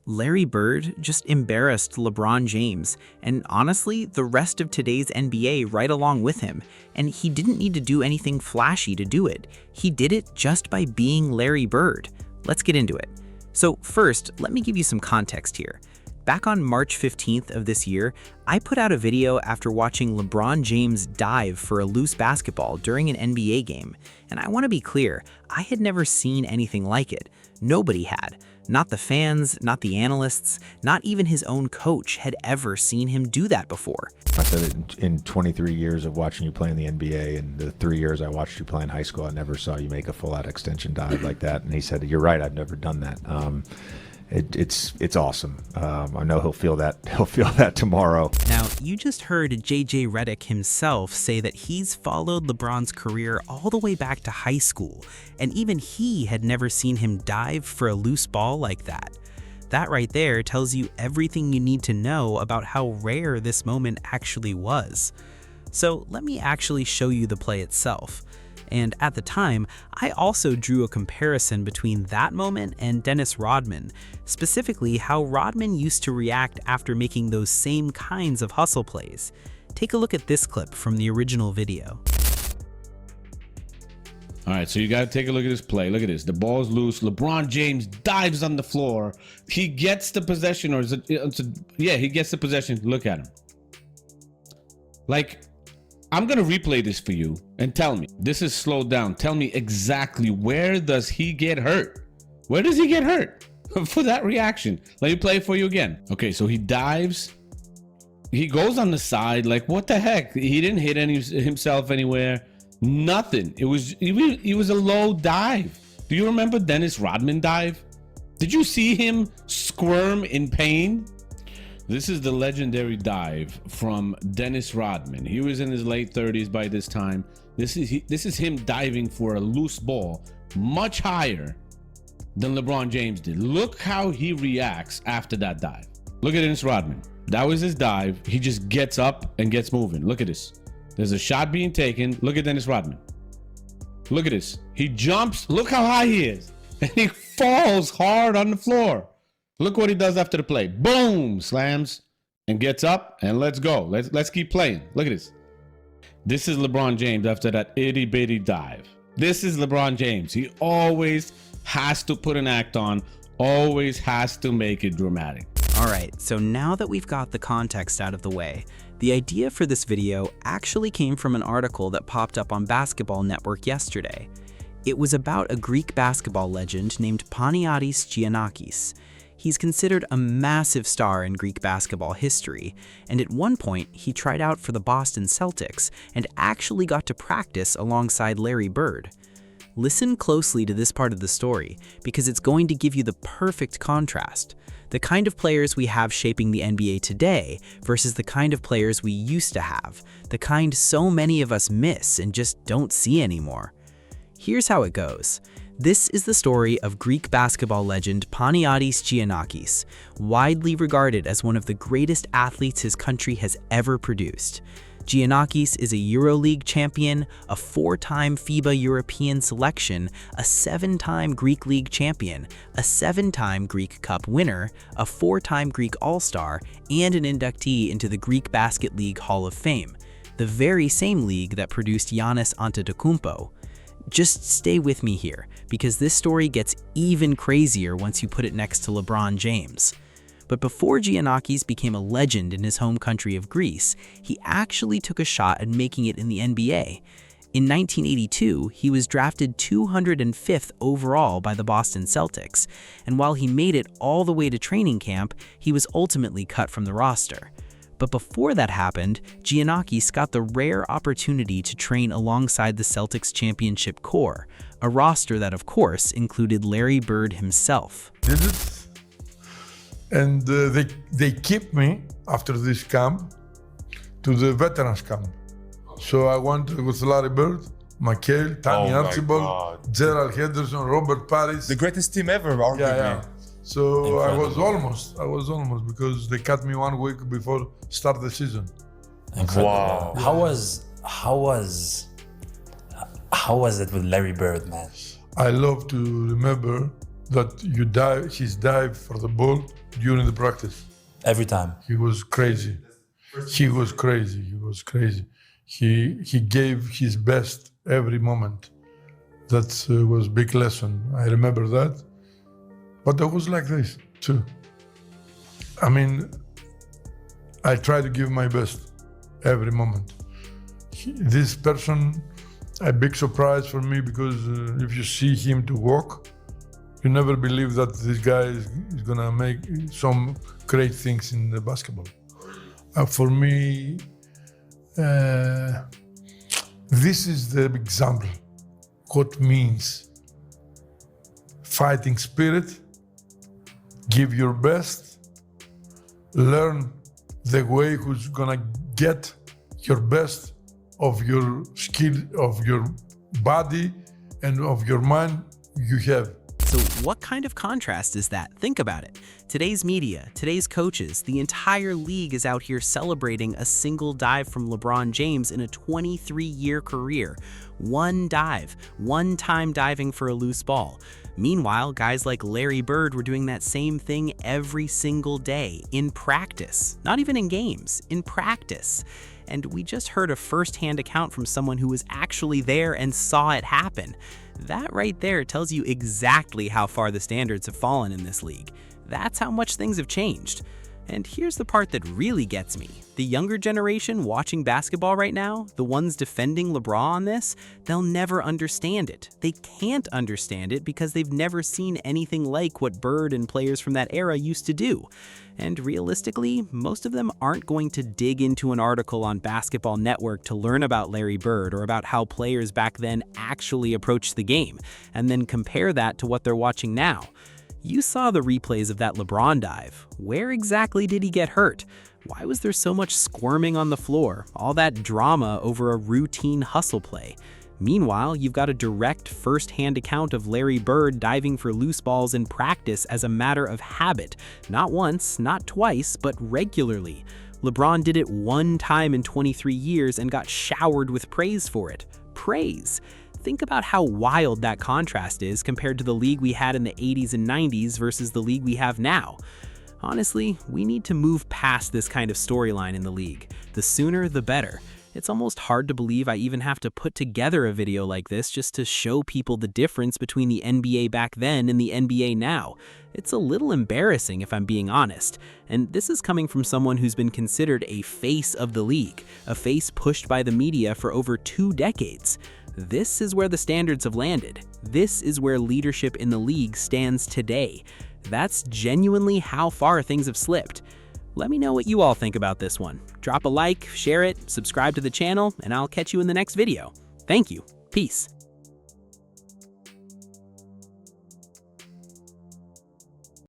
Larry Bird just embarrassed LeBron James, and honestly, the rest of today's NBA right along with him, and he didn't need to do anything flashy to do it. He did it just by being Larry Bird. Let's get into it. So first, let me give you some context here. Back on March 15th of this year, I put out a video after watching LeBron James dive for a loose basketball during an NBA game. And I want to be clear, I had never seen anything like it. Nobody had. Not the fans, not the analysts, not even his own coach had ever seen him do that before. I said in 23 years of watching you play in the NBA and the 3 years I watched you play in high school, I never saw you make a full-out extension dive like that. And he said, "You're right, I've never done that." It's awesome. I know he'll feel that tomorrow. Now, you just heard JJ Redick himself say that he's followed LeBron's career all the way back to high school, and even he had never seen him dive for a loose ball like that. That right there tells you everything you need to know about how rare this moment actually was. So let me actually show you the play itself. And at the time, I also drew a comparison between that moment and Dennis Rodman, specifically how Rodman used to react after making those same kinds of hustle plays. Take a look at this clip from the original video. All right, so you got to take a look at this play. Look at this. The ball's loose. LeBron James dives on the floor. He gets the possession, or he gets the possession. Look at him. Like, I'm going to replay this for you and tell me. This is slowed down. Tell me exactly where does he get hurt? Where does he get hurt for that reaction? Let me play it for you again. Okay, so he dives. He goes on the side. Like, what the heck? He didn't hit himself anywhere. Nothing. It was a low dive. Do you remember Dennis Rodman dive? Did you see him squirm in pain? This is the legendary dive from Dennis Rodman. He was in his late 30s by this time. This is him diving for a loose ball much higher than LeBron James did. Look how he reacts after that dive. Look at Dennis Rodman. That was his dive. He just gets up and gets moving. Look at this. There's a shot being taken. Look at Dennis Rodman. Look at this. He jumps. Look how high he is. And he falls hard on the floor. Look what he does after the play. Boom! Slams and gets up and let's go. Let's keep playing. Look at this. This is LeBron James after that itty bitty dive. This is LeBron James. He always has to put an act on, always has to make it dramatic. All right, so now that we've got the context out of the way, the idea for this video actually came from an article that popped up on Basketball Network yesterday. It was about a Greek basketball legend named Paniatis Giannakis. He's considered a massive star in Greek basketball history, and at one point he tried out for the Boston Celtics and actually got to practice alongside Larry Bird. Listen closely to this part of the story because it's going to give you the perfect contrast. The kind of players we have shaping the NBA today versus the kind of players we used to have, the kind so many of us miss and just don't see anymore. Here's how it goes. This is the story of Greek basketball legend Paniatis Giannakis, widely regarded as one of the greatest athletes his country has ever produced. Giannakis is a EuroLeague champion, a 4-time FIBA European selection, a 7-time Greek League champion, a 7-time Greek Cup winner, a 4-time Greek All-Star, and an inductee into the Greek Basket League Hall of Fame, the very same league that produced Giannis Antetokounmpo. Just stay with me here, because this story gets even crazier once you put it next to LeBron James. But before Giannakis became a legend in his home country of Greece, he actually took a shot at making it in the NBA. In 1982, he was drafted 205th overall by the Boston Celtics, and while he made it all the way to training camp, he was ultimately cut from the roster. But before that happened, Giannakis got the rare opportunity to train alongside the Celtics championship core, a roster that of course included Larry Bird himself. Did it? And they keep me after this camp to the veterans camp. So I went with Larry Bird, McHale, Tony Archibald, Gerald Henderson, Robert Parrish. The greatest team ever, arguably. Yeah. So I was almost because they cut me 1 week before start the season. Incredible. Wow. How was it with Larry Bird, man? I love to remember that you dive, he's dived for the ball during the practice. Every time. He was crazy. He was crazy. He was crazy. He gave his best every moment. That was big lesson. I remember that. But I was like this too. I mean, I try to give my best every moment. This person, a big surprise for me, because if you see him to walk, you never believe that this guy is gonna make some great things in the basketball. For me, this is the example. What means fighting spirit, give your best, learn the way who's gonna get your best of your skill, of your body, and of your mind you have. So what kind of contrast is that? Think about it. Today's media, today's coaches, the entire league is out here celebrating a single dive from LeBron James in a 23-year career. One dive, one time diving for a loose ball. Meanwhile, guys like Larry Bird were doing that same thing every single day in practice, not even in games, in practice. And we just heard a first-hand account from someone who was actually there and saw it happen. That right there tells you exactly how far the standards have fallen in this league. That's how much things have changed. And here's the part that really gets me. The younger generation watching basketball right now, the ones defending LeBron on this, they'll never understand it. They can't understand it because they've never seen anything like what Bird and players from that era used to do. And realistically, most of them aren't going to dig into an article on Basketball Network to learn about Larry Bird or about how players back then actually approached the game, and then compare that to what they're watching now. You saw the replays of that LeBron dive. Where exactly did he get hurt? Why was there so much squirming on the floor, all that drama over a routine hustle play? Meanwhile, you've got a direct first-hand account of Larry Bird diving for loose balls in practice as a matter of habit. Not once, not twice, but regularly. LeBron did it one time in 23 years and got showered with praise for it. Praise. Think about how wild that contrast is compared to the league we had in the 80s and 90s versus the league we have now. Honestly, we need to move past this kind of storyline in the league. The sooner, the better. It's almost hard to believe I even have to put together a video like this just to show people the difference between the NBA back then and the NBA now. It's a little embarrassing if I'm being honest. And this is coming from someone who's been considered a face of the league, a face pushed by the media for over 2 decades. This is where the standards have landed. This is where leadership in the league stands today. That's genuinely how far things have slipped. Let me know what you all think about this one. Drop a like, share it, subscribe to the channel, and I'll catch you in the next video. Thank you. Peace.